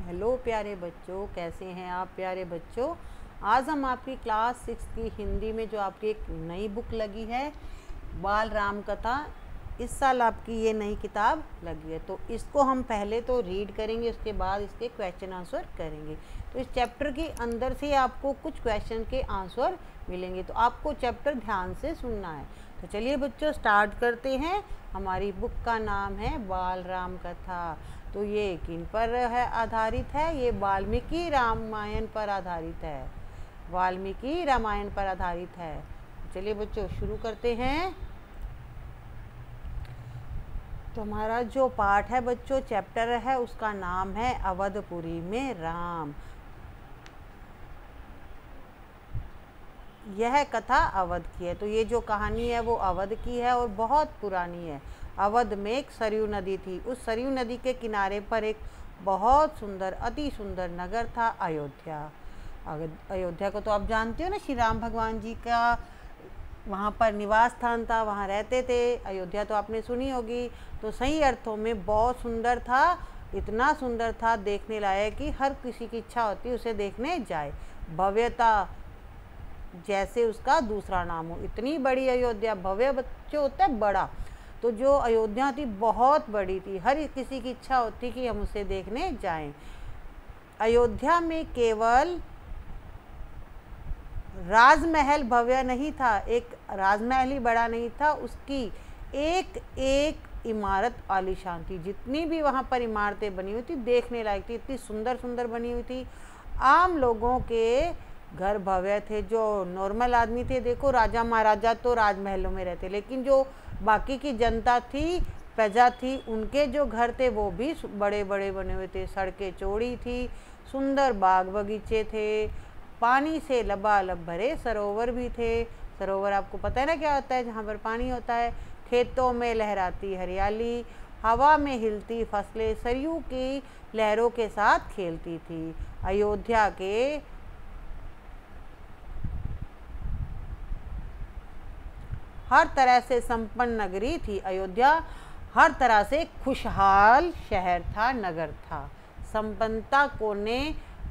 Hello प्यारे बच्चों, कैसे हैं आप प्यारे बच्चों। आज हम आपकी क्लास 6 की हिंदी में जो आपकी एक नई बुक लगी है बाल राम कथा, इस साल आपकी ये नई किताब लगी है। तो इसको हम पहले तो रीड करेंगे, उसके बाद इसके क्वेश्चन आंसर करेंगे। तो इस चैप्टर के अंदर से आपको कुछ क्वेश्चन के आंसर मिलेंगे, तो आपको चैप्टर ध्यान से सुनना है। तो चलिए बच्चों स्टार्ट करते हैं। हमारी बुक का नाम है बाल राम कथा। तो ये किन पर है आधारित है? ये वाल्मीकि रामायण पर आधारित है। वाल्मीकि रामायण पर आधारित है। चलिए बच्चों शुरू करते हैं। तो हमारा जो पाठ है बच्चों, चैप्टर है, उसका नाम है अवधपुरी में राम। यह कथा अवध की है। तो ये जो कहानी है वो अवध की है और बहुत पुरानी है। अवध में एक सरयू नदी थी। उस सरयू नदी के किनारे पर एक बहुत सुंदर, अति सुंदर नगर था, अयोध्या। अयोध्या को तो आप जानते हो ना, श्री राम भगवान जी का वहाँ पर निवास स्थान था, वहाँ रहते थे। अयोध्या तो आपने सुनी होगी। तो सही अर्थों में बहुत सुंदर था, इतना सुंदर था देखने लायक कि हर किसी की इच्छा होती उसे देखने जाए। भव्यता जैसे उसका दूसरा नाम हो, इतनी बड़ी अयोध्या। भव्य बच्चे होता है बड़ा, तो जो अयोध्या थी बहुत बड़ी थी, हर किसी की इच्छा होती कि हम उसे देखने जाएं। अयोध्या में केवल राजमहल भव्य नहीं था, एक राजमहल ही बड़ा नहीं था, उसकी एक एक इमारत आलीशान थी। जितनी भी वहाँ पर इमारतें बनी हुई थी देखने लायक थी, इतनी सुंदर सुंदर बनी हुई थी। आम लोगों के घर भव्य थे। जो नॉर्मल आदमी थे, देखो राजा महाराजा तो राजमहलों में रहते, लेकिन जो बाकी की जनता थी, प्रजा थी, उनके जो घर थे वो भी बड़े बड़े बने हुए थे। सड़कें चौड़ी थी, सुंदर बाग बगीचे थे, पानी से लबालब भरे सरोवर भी थे। सरोवर आपको पता है ना क्या होता है? जहाँ पर पानी होता है। खेतों में लहराती हरियाली, हवा में हिलती फसलें सरयू की लहरों के साथ खेलती थी। अयोध्या के हर तरह से संपन्न नगरी थी। अयोध्या हर तरह से खुशहाल शहर था, नगर था। संपन्नता कोने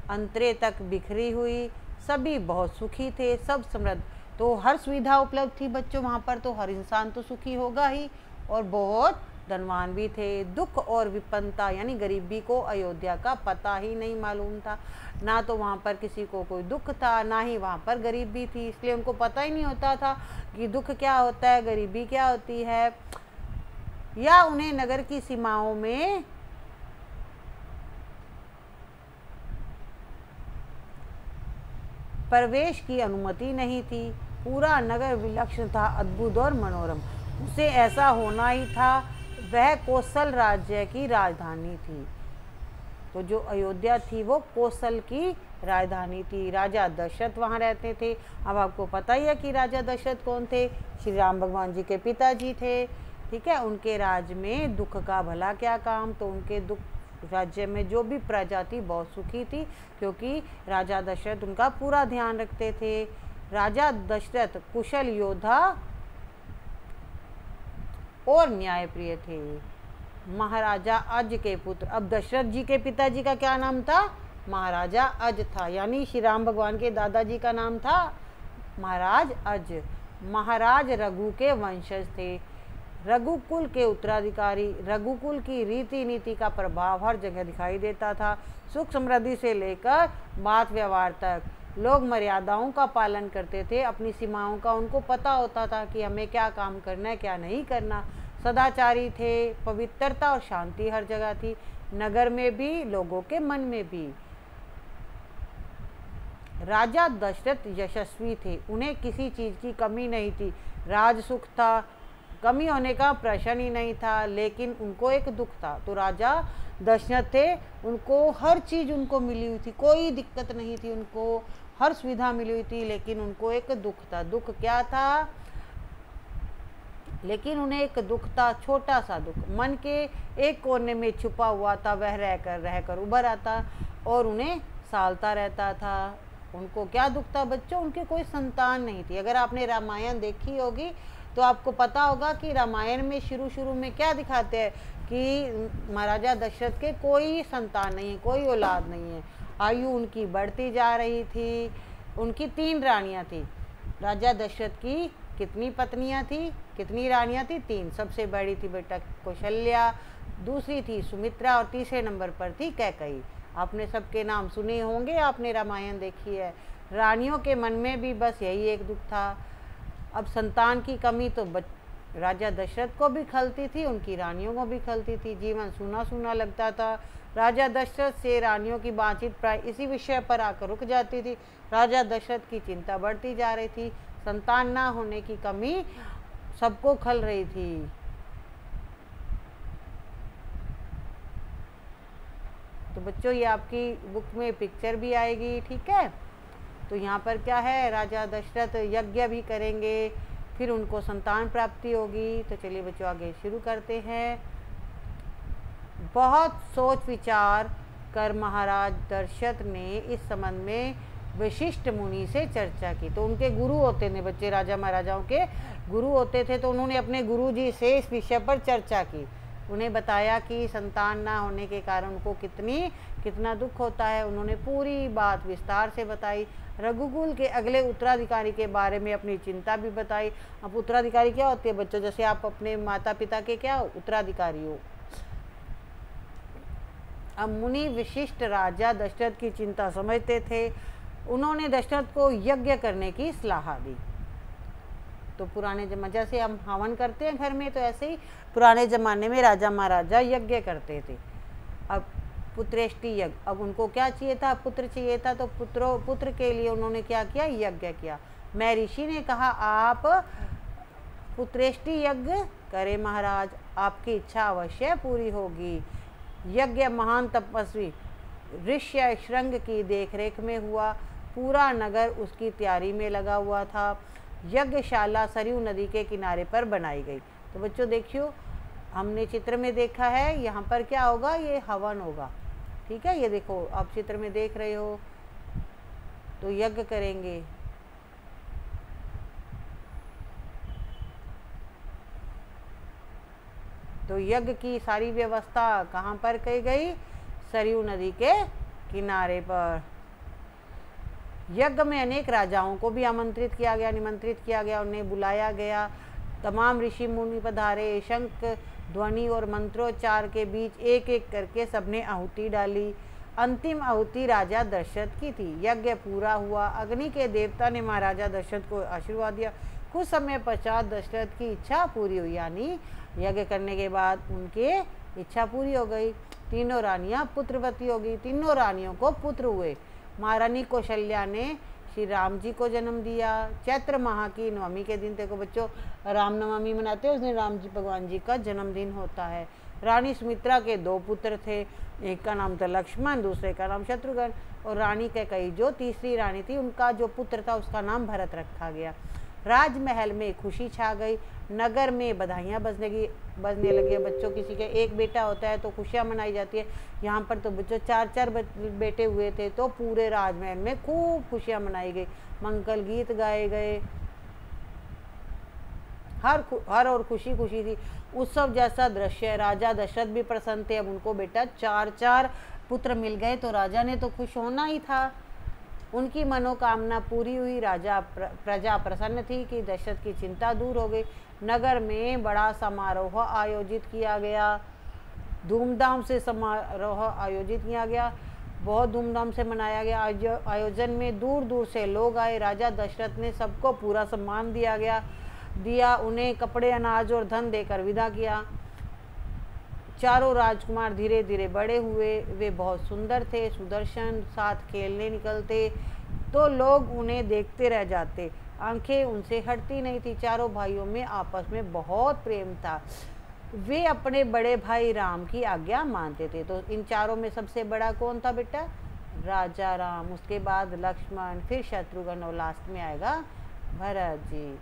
अंतरे तक बिखरी हुई, सभी बहुत सुखी थे, सब समृद्ध। तो हर सुविधा उपलब्ध थी बच्चों वहाँ पर। तो हर इंसान तो सुखी होगा ही, और बहुत धनवान भी थे। दुख और विपन्नता यानी गरीबी को अयोध्या का पता ही नहीं मालूम था। ना तो वहाँ पर किसी को कोई दुख था, ना ही वहाँ पर गरीबी थी, इसलिए उनको पता ही नहीं होता था कि दुख क्या होता है, गरीबी क्या होती है, या उन्हें नगर की सीमाओं में प्रवेश की अनुमति नहीं थी। पूरा नगर विलक्षण था, अद्भुत और मनोरम। उसे ऐसा होना ही था। वह कौशल राज्य की राजधानी थी। तो जो अयोध्या थी वो कौशल की राजधानी थी। राजा दशरथ वहाँ रहते थे। अब आपको पता ही है कि राजा दशरथ कौन थे? श्री राम भगवान जी के पिताजी थे। ठीक है, उनके राज्य में दुख का भला क्या काम। तो उनके दुख राज्य में जो भी प्रजा थी बहुत सुखी थी, क्योंकि राजा दशरथ उनका पूरा ध्यान रखते थे। राजा दशरथ कुशल योद्धा और न्यायप्रिय थे। महाराजा अज के पुत्र, अब दशरथ जी के पिताजी का क्या नाम था? महाराजा अज था, यानी श्री राम भगवान के दादाजी का नाम था महाराज अज। महाराज रघु के वंशज थे, रघुकुल के उत्तराधिकारी। रघुकुल की रीति नीति का प्रभाव हर जगह दिखाई देता था। सुख समृद्धि से लेकर बात व्यवहार तक लोग मर्यादाओं का पालन करते थे, अपनी सीमाओं का उनको पता होता था कि हमें क्या काम करना है, क्या नहीं करना। सदाचारी थे, पवित्रता और शांति हर जगह थी, नगर में भी, लोगों के मन में भी। राजा दशरथ यशस्वी थे, उन्हें किसी चीज़ की कमी नहीं थी। राज सुख था, कमी होने का प्रश्न ही नहीं था, लेकिन उनको एक दुख था। तो राजा दशरथ थे, उनको हर चीज़ उनको मिली हुई थी, कोई दिक्कत नहीं थी, उनको हर सुविधा मिली हुई थी, लेकिन उनको एक दुख था। दुख क्या था? लेकिन उन्हें एक दुख था, छोटा सा दुख, मन के एक कोने में छुपा हुआ था। वह रहकर उभर आता और उन्हें सालता रहता था। उनको क्या दुख था बच्चों? उनके कोई संतान नहीं थी। अगर आपने रामायण देखी होगी तो आपको पता होगा कि रामायण में शुरू में क्या दिखाते हैं कि महाराजा दशरथ के कोई संतान नहीं है, कोई औलाद नहीं है। आयु उनकी बढ़ती जा रही थी। उनकी 3 रानियां थी। राजा दशरथ की कितनी पत्नियां थी, कितनी रानियां थी? 3। सबसे बड़ी थी बेटा कौशल्या, दूसरी थी सुमित्रा और तीसरे नंबर पर थी कैकई। आपने सबके नाम सुने होंगे, आपने रामायण देखी है। रानियों के मन में भी बस यही एक दुख था। अब संतान की कमी तो राजा दशरथ को भी खलती थी, उनकी रानियों को भी खलती थी। जीवन सूना सूना लगता था। राजा दशरथ से रानियों की बातचीत प्राय इसी विषय पर आकर रुक जाती थी। राजा दशरथ की चिंता बढ़ती जा रही थी। संतान ना होने की कमी सबको खल रही थी। तो बच्चों ये आपकी बुक में पिक्चर भी आएगी, ठीक है। तो यहाँ पर क्या है, राजा दशरथ यज्ञ भी करेंगे, फिर उनको संतान प्राप्ति होगी। तो चलिए बच्चों आगे शुरू करते हैं। बहुत सोच विचार कर महाराज दशरथ ने इस संबंध में वशिष्ठ मुनि से चर्चा की। तो उनके गुरु होते थे बच्चे, राजा महाराजाओं के गुरु होते थे। तो उन्होंने अपने गुरु जी से इस विषय पर चर्चा की। उन्हें बताया कि संतान ना होने के कारण उनको कितना दुख होता है। उन्होंने पूरी बात विस्तार से बताई। रघुकुल के अगले उत्तराधिकारी के बारे में अपनी चिंता भी बताई। अब उत्तराधिकारी क्या होते हैं बच्चों? जैसे आप अपने माता पिता के क्या उत्तराधिकारी हो। अब मुनि वशिष्ठ राजा दशरथ की चिंता समझते थे। उन्होंने दशरथ को यज्ञ करने की सलाह दी। तो पुराने जमाने जैसे हम हवन करते हैं घर में, तो ऐसे ही पुराने ज़माने में राजा महाराजा यज्ञ करते थे। अब पुत्रेष्टि यज्ञ, अब उनको क्या चाहिए था? पुत्र चाहिए था। तो पुत्र के लिए उन्होंने क्या किया? यज्ञ किया। मैं ऋषि ने कहा आप पुत्रेष्टि यज्ञ करें महाराज, आपकी इच्छा अवश्य पूरी होगी। यज्ञ महान तपस्वी ऋष्य श्रृंग की देखरेख में हुआ। पूरा नगर उसकी तैयारी में लगा हुआ था। यज्ञशाला सरयू नदी के किनारे पर बनाई गई। तो बच्चों देखियो, हमने चित्र में देखा है, यहाँ पर क्या होगा? ये हवन होगा, ठीक है। ये देखो आप चित्र में देख रहे हो। तो यज्ञ करेंगे। तो यज्ञ की सारी व्यवस्था कहाँ पर की गई? सरयू नदी के किनारे पर। यज्ञ में अनेक राजाओं को भी आमंत्रित किया गया, निमंत्रित किया गया, उन्हें बुलाया गया। तमाम ऋषि मुनि पधारे। शंख ध्वनि और मंत्रोच्चार के बीच एक एक करके सबने आहुति डाली। अंतिम आहुति राजा दशरथ की थी। यज्ञ पूरा हुआ। अग्नि के देवता ने महाराजा दशरथ को आशीर्वाद दिया। कुछ समय पश्चात दशरथ की इच्छा पूरी हुई, यानी यज्ञ करने के बाद उनके इच्छा पूरी हो गई। तीनों रानियां पुत्रवती हो गई। तीनों रानियों को पुत्र हुए। महारानी कौशल्या ने श्री राम जी को जन्म दिया। चैत्र माह की नवमी के दिन, देखो बच्चों रामनवमी मनाते हैं, उस दिन राम जी भगवान जी का जन्मदिन होता है। रानी सुमित्रा के 2 पुत्र थे, एक का नाम था लक्ष्मण, दूसरे का नाम शत्रुघ्न। और रानी कैकई जो तीसरी रानी थी, उनका जो पुत्र था उसका नाम भरत रखा गया। राजमहल में खुशी छा गई। नगर में बधाइयाँ बजने लगी। बच्चों किसी के एक बेटा होता है तो खुशियाँ मनाई जाती है। यहाँ पर तो बच्चों 4-4 बेटे हुए थे, तो पूरे राजमहल में खूब खुशियाँ मनाई गई। मंगल गीत गाए गए। हर और खुशी खुशी थी। उत्सव जैसा दृश्य। राजा दशरथ भी प्रसन्न थे। अब उनको बेटा 4-4 पुत्र मिल गए, तो राजा ने तो खुश होना ही था। उनकी मनोकामना पूरी हुई। प्रजा प्रसन्न थी कि दशरथ की चिंता दूर हो गई। नगर में बड़ा समारोह आयोजित किया गया। धूमधाम से समारोह आयोजित किया गया, बहुत धूमधाम से मनाया गया। आयोजन में दूर दूर से लोग आए। राजा दशरथ ने सबको पूरा सम्मान दिया। उन्हें कपड़े, अनाज और धन देकर विदा किया। चारों राजकुमार धीरे धीरे बड़े हुए। वे बहुत सुंदर थे, सुदर्शन। साथ खेलने निकलते तो लोग उन्हें देखते रह जाते। आंखें उनसे हटती नहीं थी। चारों भाइयों में आपस में बहुत प्रेम था। वे अपने बड़े भाई राम की आज्ञा मानते थे। तो इन चारों में सबसे बड़ा कौन था बेटा? राजा राम। उसके बाद लक्ष्मण, फिर शत्रुघ्न और लास्ट में आएगा भरत जी।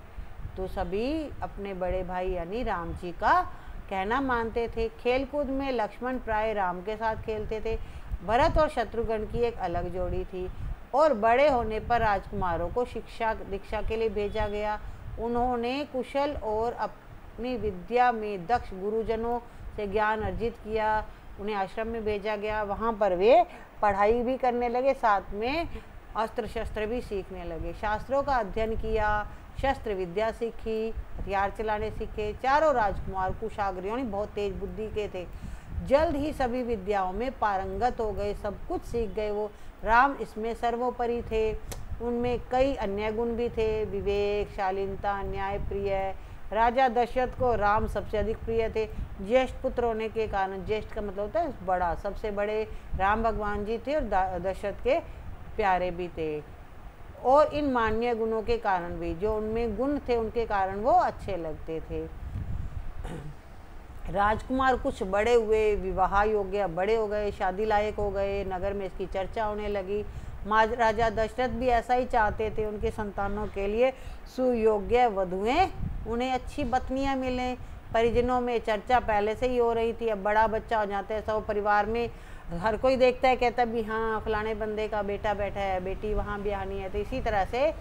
तो सभी अपने बड़े भाई यानी राम जी का कहना मानते थे। खेलकूद में लक्ष्मण प्राय राम के साथ खेलते थे। भरत और शत्रुघ्न की एक अलग जोड़ी थी। और बड़े होने पर राजकुमारों को शिक्षा दीक्षा के लिए भेजा गया। उन्होंने कुशल और अपनी विद्या में दक्ष गुरुजनों से ज्ञान अर्जित किया। उन्हें आश्रम में भेजा गया, वहाँ पर वे पढ़ाई भी करने लगे, साथ में अस्त्र शस्त्र भी सीखने लगे। शास्त्रों का अध्ययन किया, शस्त्र विद्या सीखी, हथियार चलाने सीखे। चारों राजकुमार कुशाग्र बहुत तेज बुद्धि के थे। जल्द ही सभी विद्याओं में पारंगत हो गए, सब कुछ सीख गए। वो राम इसमें सर्वोपरि थे। उनमें कई अन्य गुण भी थे, विवेक, शालीनता, न्याय प्रिय। राजा दशरथ को राम सबसे अधिक प्रिय थे। ज्येष्ठ पुत्र होने के कारण, ज्येष्ठ का मतलब होता है बड़ा, सबसे बड़े राम भगवान जी थे और दशरथ के प्यारे भी थे। और इन मान्य गुणों के कारण भी, जो उनमें गुण थे उनके कारण वो अच्छे लगते थे। राजकुमार कुछ बड़े हुए, विवाह योग्य बड़े हो गए, शादी लायक हो गए, नगर में इसकी चर्चा होने लगी। महाराजा दशरथ भी ऐसा ही चाहते थे, उनके संतानों के लिए सुयोग्य वधुएं, उन्हें अच्छी पत्नियां मिलें। परिजनों में चर्चा पहले से ही हो रही थी। अब बड़ा बच्चा हो जाता है, सब परिवार में हर कोई देखता है, कहता भी हाँ फलाने बंदे का बेटा बैठा है, बेटी वहाँ ब्याहनी है। तो इसी तरह से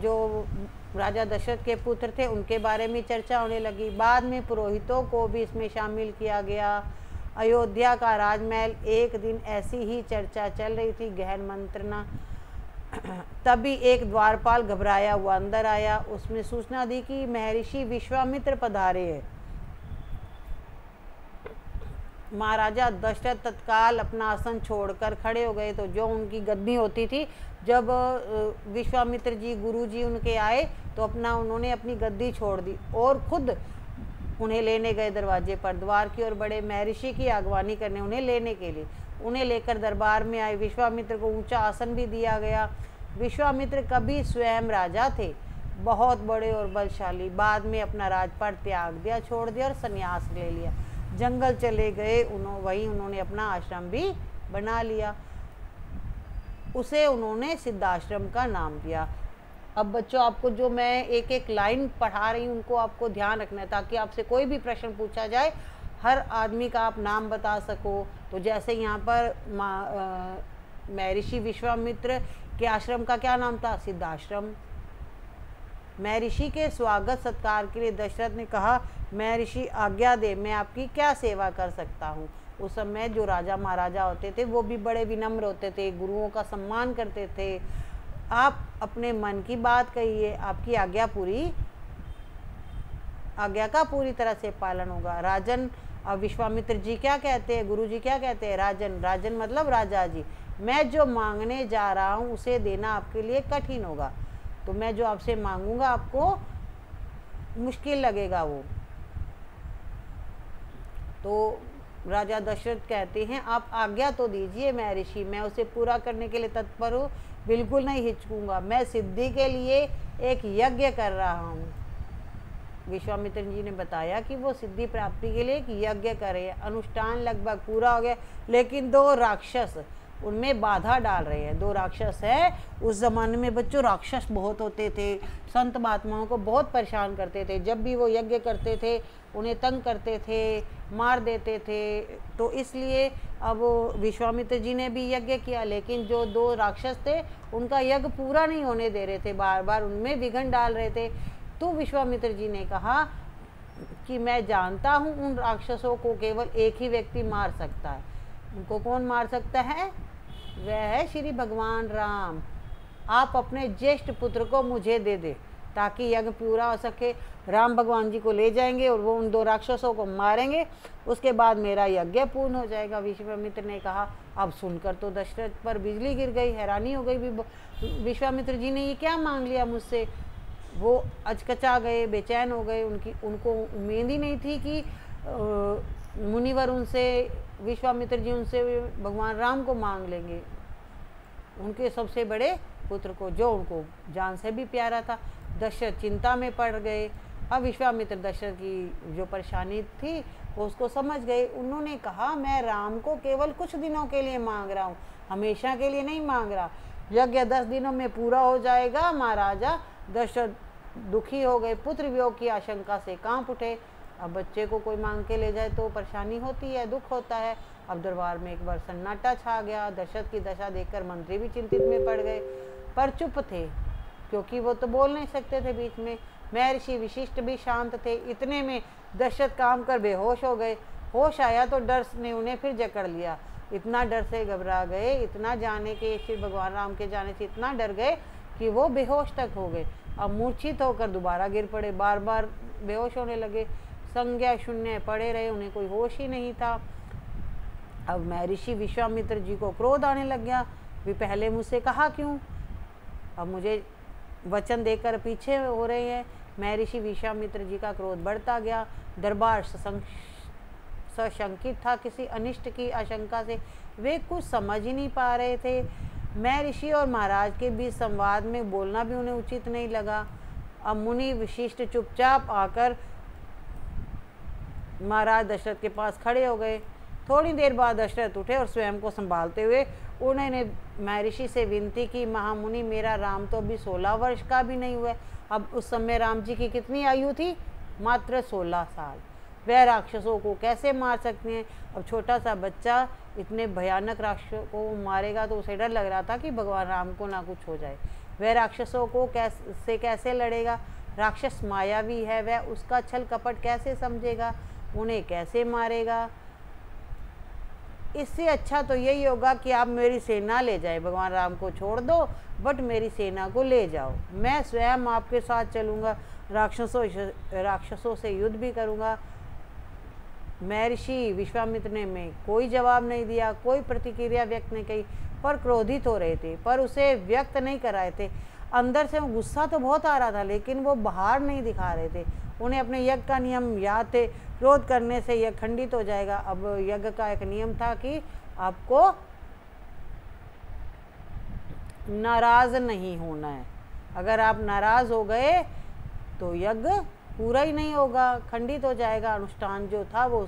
जो राजा दशरथ के पुत्र थे उनके बारे में चर्चा होने लगी। बाद में पुरोहितों को भी इसमें शामिल किया गया। अयोध्या का राजमहल एक दिन ऐसी ही चर्चा चल रही थी, गहन मंत्रणा। तभी एक द्वारपाल घबराया हुआ अंदर आया। उसने सूचना दी कि महर्षि विश्वामित्र पधारे हैं। महाराजा दशरथ तत्काल अपना आसन छोड़कर खड़े हो गए। तो जो उनकी गद्दी होती थी, जब विश्वामित्र जी गुरु जी उनके आए तो उन्होंने अपनी गद्दी छोड़ दी और खुद उन्हें लेने गए दरवाजे पर। द्वार की ओर बड़े, महर्षि की अगवानी करने उन्हें लेने के लिए। उन्हें लेकर दरबार में आए। विश्वामित्र को ऊंचा आसन भी दिया गया। विश्वामित्र कभी स्वयं राजा थे, बहुत बड़े और बलशाली। बाद में अपना राजपाट त्याग दिया, छोड़ दिया और संन्यास ले लिया, जंगल चले गए। वहीं उन्होंने अपना आश्रम भी बना लिया। उसे उन्होंने सिद्धाश्रम का नाम दिया। अब बच्चों, आपको जो मैं एक एक लाइन पढ़ा रही हूँ उनको आपको ध्यान रखना है, ताकि आपसे कोई भी प्रश्न पूछा जाए हर आदमी का आप नाम बता सको। तो जैसे यहाँ पर महर्षि विश्वामित्र के आश्रम का क्या नाम था? सिद्धाश्रम। महर्षि के स्वागत सत्कार के लिए दशरथ ने कहा, महर्षि आज्ञा दे, मैं आपकी क्या सेवा कर सकता हूँ। उस समय जो राजा महाराजा होते थे वो भी बड़े विनम्र होते थे, गुरुओं का सम्मान करते थे। आप अपने मन की बात कहिए, आपकी आज्ञा का पूरी तरह से पालन होगा। राजन, अब विश्वामित्र जी क्या कहते हैं, गुरु जी क्या कहते हैं? राजन। राजन मतलब राजा जी। मैं जो मांगने जा रहा हूँ उसे देना आपके लिए कठिन होगा, तो मैं जो आपसे मांगूंगा आपको मुश्किल लगेगा वो। तो राजा दशरथ कहते हैं, आप आज्ञा तो दीजिए महर्षि, मैं उसे पूरा करने के लिए तत्पर हूँ, बिल्कुल नहीं हिचकूंगा। मैं सिद्धि के लिए एक यज्ञ कर रहा हूँ। विश्वामित्र जी ने बताया कि वो सिद्धि प्राप्ति के लिए एक यज्ञ करे। अनुष्ठान लगभग पूरा हो गया, लेकिन 2 राक्षस उनमें बाधा डाल रहे हैं। 2 राक्षस है। उस जमाने में बच्चों राक्षस बहुत होते थे, संत महात्माओं को बहुत परेशान करते थे। जब भी वो यज्ञ करते थे उन्हें तंग करते थे, मार देते थे। तो इसलिए अब विश्वामित्र जी ने भी यज्ञ किया, लेकिन जो 2 राक्षस थे उनका यज्ञ पूरा नहीं होने दे रहे थे, बार बार उनमें विघ्न डाल रहे थे। तो विश्वामित्र जी ने कहा कि मैं जानता हूँ उन राक्षसों को केवल एक ही व्यक्ति मार सकता है। उनको कौन मार सकता है? वह है श्री भगवान राम। आप अपने ज्येष्ठ पुत्र को मुझे दे दे ताकि यज्ञ पूरा हो सके। राम भगवान जी को ले जाएंगे और वो उन 2 राक्षसों को मारेंगे, उसके बाद मेरा यज्ञ पूर्ण हो जाएगा। विश्वामित्र ने कहा। अब सुनकर तो दशरथ पर बिजली गिर गई, हैरानी हो गई। विश्वामित्र जी ने ये क्या मांग लिया मुझसे? वो अचकचा गए, बेचैन हो गए। उनको उम्मीद ही नहीं थी कि मुनिवर उनसे, विश्वामित्र जी उनसे भगवान राम को मांग लेंगे, उनके सबसे बड़े पुत्र को, जो उनको जान से भी प्यारा था। दशरथ चिंता में पड़ गए। अब विश्वामित्र दशरथ की जो परेशानी थी वो उसको समझ गए। उन्होंने कहा, मैं राम को केवल कुछ दिनों के लिए मांग रहा हूँ, हमेशा के लिए नहीं मांग रहा। यज्ञ 10 दिनों में पूरा हो जाएगा। महाराजा दशरथ दुखी हो गए, पुत्र वियोग की आशंका से कांप उठे। अब बच्चे को कोई मांग के ले जाए तो परेशानी होती है, दुख होता है। अब दरबार में एक बार सन्नाटा छा गया। दशरथ की दशा देखकर मंत्री भी चिंतित में पड़ गए, पर चुप थे क्योंकि वो तो बोल नहीं सकते थे बीच में। महर्षि विशिष्ट भी शांत थे। इतने में दशरथ काम कर बेहोश हो गए। होश आया तो डर ने उन्हें फिर जकड़ लिया। इतना डर से घबरा गए, इतना जाने के श्री भगवान राम के जाने से इतना डर गए कि वो बेहोश तक हो गए। अब मूर्छित होकर दोबारा गिर पड़े, बार बार बेहोश होने लगे, संज्ञा शून्य पड़े रहे, उन्हें कोई होश ही नहीं था। अब महर्षि विश्वामित्र जी को क्रोध आने लग गया, भी पहले मुझसे कहा क्यों, अब मुझे वचन देकर पीछे हो रहे हैं। महर्षि विश्वामित्र जी का क्रोध बढ़ता गया। दरबार सशंकित था, किसी अनिष्ट की आशंका से वे कुछ समझ ही नहीं पा रहे थे। महर्षि और महाराज के बीच संवाद में बोलना भी उन्हें उचित नहीं लगा। अब मुनि विशिष्ट चुपचाप आकर महाराज दशरथ के पास खड़े हो गए। थोड़ी देर बाद दशरथ उठे और स्वयं को संभालते हुए उन्होंने महर्षि से विनती की, महामुनि मेरा राम तो अभी 16 वर्ष का भी नहीं हुआ। अब उस समय राम जी की कितनी आयु थी? मात्र 16 साल। वह राक्षसों को कैसे मार सकते हैं? अब छोटा सा बच्चा इतने भयानक राक्षसों को मारेगा तो उसे डर लग रहा था कि भगवान राम को ना कुछ हो जाए। वह राक्षसों को कैसे लड़ेगा? राक्षस मायावी है, वह उसका छल कपट कैसे समझेगा? उन्हें कैसे मारेगा? इससे अच्छा तो यही होगा कि आप मेरी सेना ले जाए, भगवान राम को छोड़ दो बट मेरी सेना को ले जाओ, मैं स्वयं आपके साथ चलूँगा, राक्षसों से युद्ध भी करूँगा। महर्षि विश्वामित्र ने में कोई जवाब नहीं दिया, कोई प्रतिक्रिया व्यक्त नहीं की, पर क्रोधित हो रहे थे, पर उसे व्यक्त नहीं कर रहे थे। अंदर से गुस्सा तो बहुत आ रहा था लेकिन वो बाहर नहीं दिखा रहे थे। उन्हें अपने यज्ञ का नियम याद थे, क्रोध करने से यज्ञ खंडित हो जाएगा। अब यज्ञ का एक नियम था कि आपको नाराज नहीं होना है, अगर आप नाराज हो गए तो यज्ञ पूरा ही नहीं होगा, खंडित हो जाएगा, अनुष्ठान जो था वो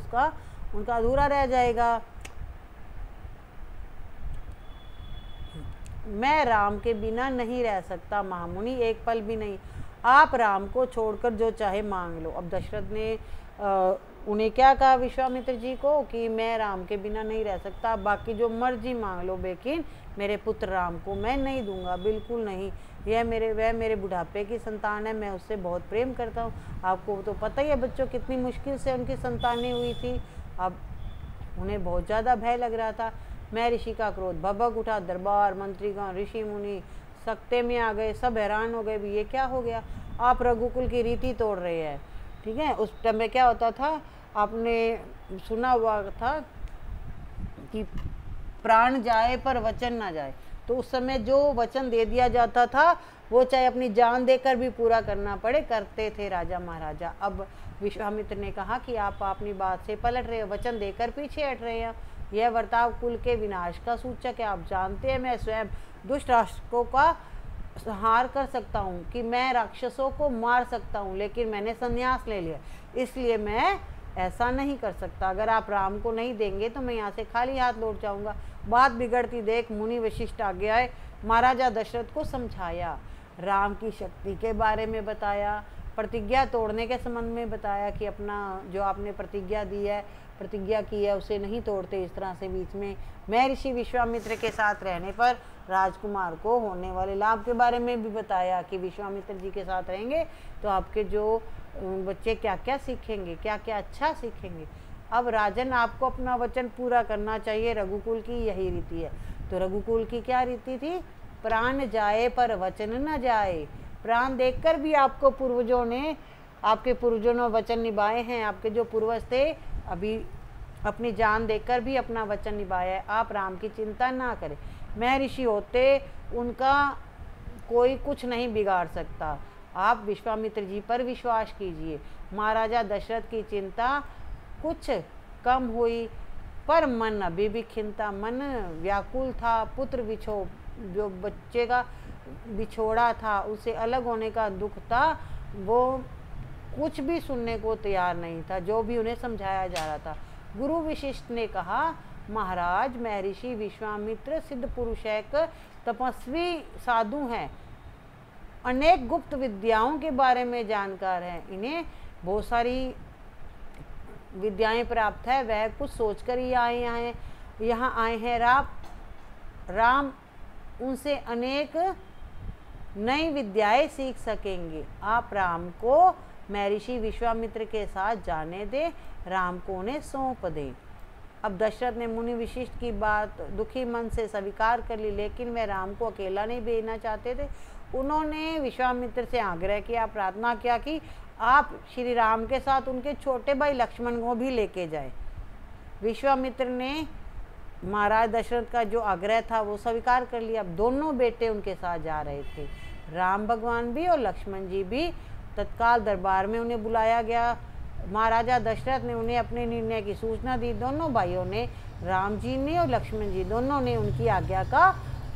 उनका अधूरा रह जाएगा। मैं राम के बिना नहीं रह सकता महामुनि, एक पल भी नहीं, आप राम को छोड़कर जो चाहे मांग लो। अब दशरथ ने उन्हें क्या कहा विश्वामित्र जी को कि मैं राम के बिना नहीं रह सकता, बाकी जो मर्जी मांग लो, लेकिन मेरे पुत्र राम को मैं नहीं दूंगा, बिल्कुल नहीं। वह मेरे बुढ़ापे की संतान है, मैं उससे बहुत प्रेम करता हूँ। आपको तो पता ही है बच्चों कितनी मुश्किल से उनकी संतानें हुई थी। अब उन्हें बहुत ज़्यादा भय लग रहा था। महर्षि का क्रोध भभक उठा। दरबार, मंत्रीगण, ऋषि मुनि सकते में आ गए, सब हैरान हो गए, भी ये क्या हो गया, आप रघुकुल की रीति तोड़ रहे हैं। ठीक है, उस टाइम में क्या होता था, आपने सुना हुआ था कि प्राण जाए पर वचन ना जाए, तो उस समय जो वचन दे दिया जाता था वो चाहे अपनी जान देकर भी पूरा करना पड़े, करते थे राजा महाराजा। अब विश्वामित्र ने कहा कि आप अपनी बात से पलट रहे हो, वचन देकर पीछे हट रहे हैं, यह बर्ताव कुल के विनाश का सूचक है। आप जानते हैं मैं स्वयं दुष्ट राक्षसों का संहार कर सकता हूँ, कि मैं राक्षसों को मार सकता हूँ, लेकिन मैंने संन्यास ले लिया, इसलिए मैं ऐसा नहीं कर सकता। अगर आप राम को नहीं देंगे तो मैं यहाँ से खाली हाथ लौट जाऊँगा। बात बिगड़ती देख मुनि वशिष्ठ आगे आए, महाराजा दशरथ को समझाया, राम की शक्ति के बारे में बताया, प्रतिज्ञा तोड़ने के संबंध में बताया कि अपना जो आपने प्रतिज्ञा की है उसे नहीं तोड़ते। इस तरह से बीच में महर्षि विश्वामित्र के साथ रहने पर राजकुमार को होने वाले लाभ के बारे में भी बताया कि विश्वामित्र जी के साथ रहेंगे तो आपके जो बच्चे क्या क्या सीखेंगे, क्या क्या अच्छा सीखेंगे। अब राजन, आपको अपना वचन पूरा करना चाहिए, रघुकुल की यही रीति है। तो रघुकुल की क्या रीति थी? प्राण जाए पर वचन न जाए। प्राण देखकर भी आपके पूर्वजों ने वचन निभाए हैं, आपके जो पूर्वज थे अभी अपनी जान देकर भी अपना वचन निभाया है। आप राम की चिंता ना करें, महर्षि होते उनका कोई कुछ नहीं बिगाड़ सकता। आप विश्वामित्र जी पर विश्वास कीजिए। महाराजा दशरथ की चिंता कुछ कम हुई, पर मन अभी भी खिंता, मन व्याकुल था। पुत्र जो बच्चे का बिछोड़ा था, उसे अलग होने का दुख था, वो कुछ भी सुनने को तैयार नहीं था जो भी उन्हें समझाया जा रहा था। गुरु विशिष्ट ने कहा, महाराज महर्षि विश्वामित्र सिद्ध पुरुष एक तपस्वी साधु हैं, अनेक गुप्त विद्याओं के बारे में जानकार हैं, इन्हें बहुत सारी विद्याएं प्राप्त है, वह कुछ सोचकर ही यहाँ आए हैं। राम उनसे अनेक नई विद्याएं सीख सकेंगे। आप राम को महर्षि विश्वामित्र के साथ जाने दे, राम को उन्हें सौंप दें। अब दशरथ ने मुनि विशिष्ट की बात दुखी मन से स्वीकार कर ली, लेकिन वे राम को अकेला नहीं भेजना चाहते थे। उन्होंने विश्वामित्र से आग्रह किया, प्रार्थना किया कि आप श्री राम के साथ उनके छोटे भाई लक्ष्मण को भी लेके जाए। विश्वामित्र ने महाराज दशरथ का जो आग्रह था वो स्वीकार कर लिया। अब दोनों बेटे उनके साथ जा रहे थे, राम भगवान भी और लक्ष्मण जी भी। तत्काल दरबार में उन्हें बुलाया गया। महाराजा दशरथ ने उन्हें अपने निर्णय की सूचना दी। दोनों भाइयों ने, राम जी ने और लक्ष्मण जी दोनों ने उनकी आज्ञा का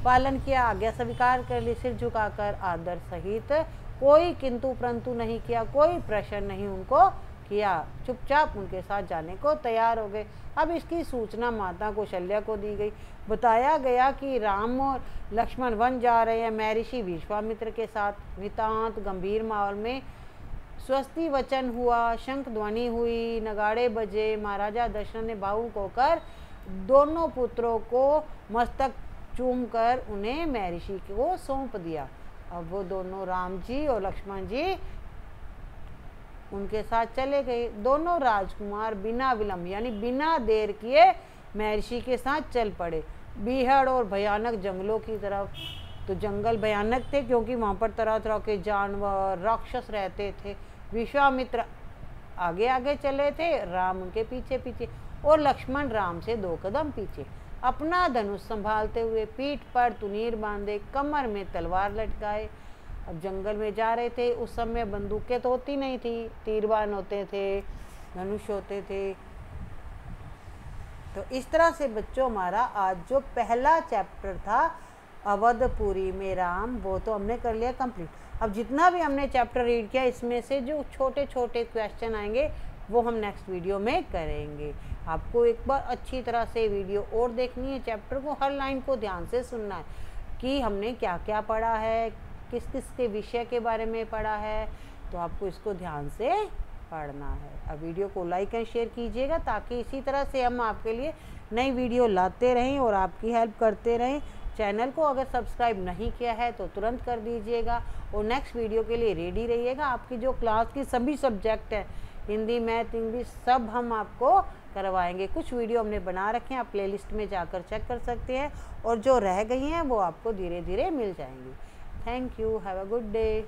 पालन किया, आज्ञा स्वीकार कर ली, सिर झुकाकर आदर सहित। कोई किंतु परंतु नहीं किया, कोई प्रश्न नहीं उनको किया, चुपचाप उनके साथ जाने को तैयार हो गए। अब इसकी सूचना माता कौशल्या को दी गई। बताया गया कि राम और लक्ष्मण वन जा रहे हैं महर्षि विश्वामित्र के साथ। नितांत गंभीर माहौल में स्वस्ति वचन हुआ, शंख ध्वनि हुई, नगाड़े बजे। महाराजा दशरथ ने भावुक होकर दोनों पुत्रों को मस्तक चूमकर उन्हें महर्षि को सौंप दिया। अब वो दोनों, राम जी और लक्ष्मण जी, उनके साथ चले गए। दोनों राजकुमार बिना विलंब यानी बिना देर किए महर्षि के साथ चल पड़े बीहड़ और भयानक जंगलों की तरफ। तो जंगल भयानक थे क्योंकि वहाँ पर तरह तरह के जानवर, राक्षस रहते थे। विश्वामित्र आगे आगे चले थे, राम उनके पीछे पीछे, और लक्ष्मण राम से 2 कदम पीछे, अपना धनुष संभालते हुए, पीठ पर तुनीर बांधे, कमर में तलवार लटकाए। अब जंगल में जा रहे थे। उस समय बंदूकें तो होती नहीं थी, तीरबान होते थे, धनुष होते थे। तो इस तरह से बच्चों हमारा आज जो पहला चैप्टर था अवधपुरी में राम, वो तो हमने कर लिया कंप्लीट। अब जितना भी हमने चैप्टर रीड किया, इसमें से जो छोटे छोटे क्वेश्चन आएंगे वो हम नेक्स्ट वीडियो में करेंगे। आपको एक बार अच्छी तरह से वीडियो और देखनी है, चैप्टर को हर लाइन को ध्यान से सुनना है कि हमने क्या क्या पढ़ा है, किस किस के विषय के बारे में पढ़ा है। तो आपको इसको ध्यान से पढ़ना है। अब वीडियो को लाइक एंड शेयर कीजिएगा ताकि इसी तरह से हम आपके लिए नई वीडियो लाते रहें और आपकी हेल्प करते रहें। चैनल को अगर सब्सक्राइब नहीं किया है तो तुरंत कर दीजिएगा और नेक्स्ट वीडियो के लिए रेडी रहिएगा। आपकी जो क्लास की सभी सब्जेक्ट हैं, हिंदी, मैथ, इंग्लिश, सब हम आपको करवाएंगे। कुछ वीडियो हमने बना रखे हैं, आप प्लेलिस्ट में जाकर चेक कर सकते हैं, और जो रह गई हैं वो आपको धीरे धीरे मिल जाएंगी। Thank you, have a good day.